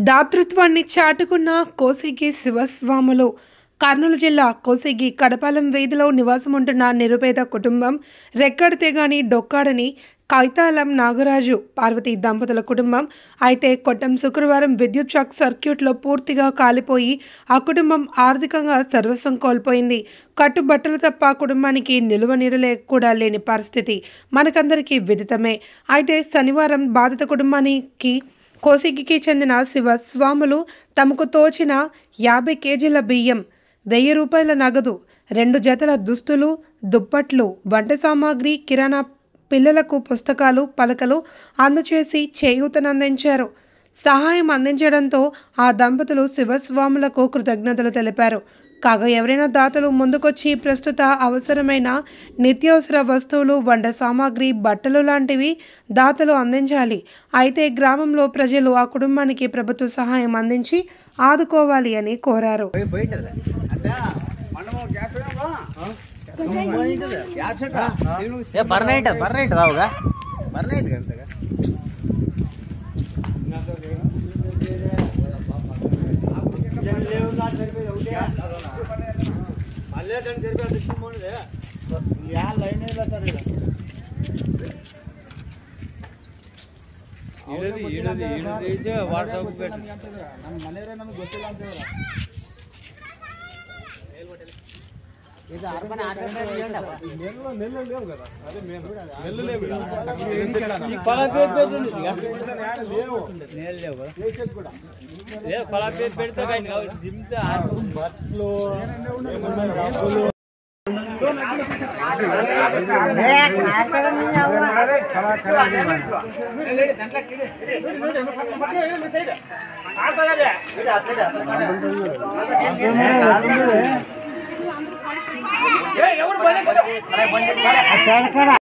దాతృత్వాన్ని చాటుకున్న కోసిగి శివస్వాములు. కర్నూలు జిల్లా కోసిగి కడపాలెం వీధిలో నివాసముంటున్న నిరుపేద కుటుంబం రెక్కడితే గాని డొక్కాడని కైతాలం నాగరాజు పార్వతి దంపతుల కుటుంబం. అయితే కొట్టం శుక్రవారం విద్యుత్ షాక్ సర్క్యూట్లో పూర్తిగా కాలిపోయి ఆ కుటుంబం ఆర్థికంగా సర్వస్వం కోల్పోయింది. కట్టుబట్టలు తప్ప కుటుంబానికి నిలువ నీడలే కూడా లేని పరిస్థితి మనకందరికీ విదితమే. అయితే శనివారం బాధిత కుటుంబానికి కోసిగికి చెందిన శివస్వాములు తమకు తోచిన 50 కేజీల బియ్యం, 1000 రూపాయల నగదు, 2 జతల దుస్తులు, దుప్పట్లు, వంట సామాగ్రి, కిరాణా, పిల్లలకు పుస్తకాలు, పలకలు అందచేసి చేయూతనందించారు. సహాయం అందించడంతో ఆ దంపతులు శివస్వాములకు కృతజ్ఞతలు తెలిపారు. కాగా ఎవరైనా దాతలు ముందుకొచ్చి ప్రస్తుత అవసరమైన నిత్యావసర వస్తువులు, వంట సామాగ్రి, బట్టలు లాంటివి దాతలు అందించాలి. అయితే గ్రామంలో ప్రజలు ఆ కుటుంబానికి ప్రభుత్వ సహాయం అందించి ఆదుకోవాలి అని కోరారు.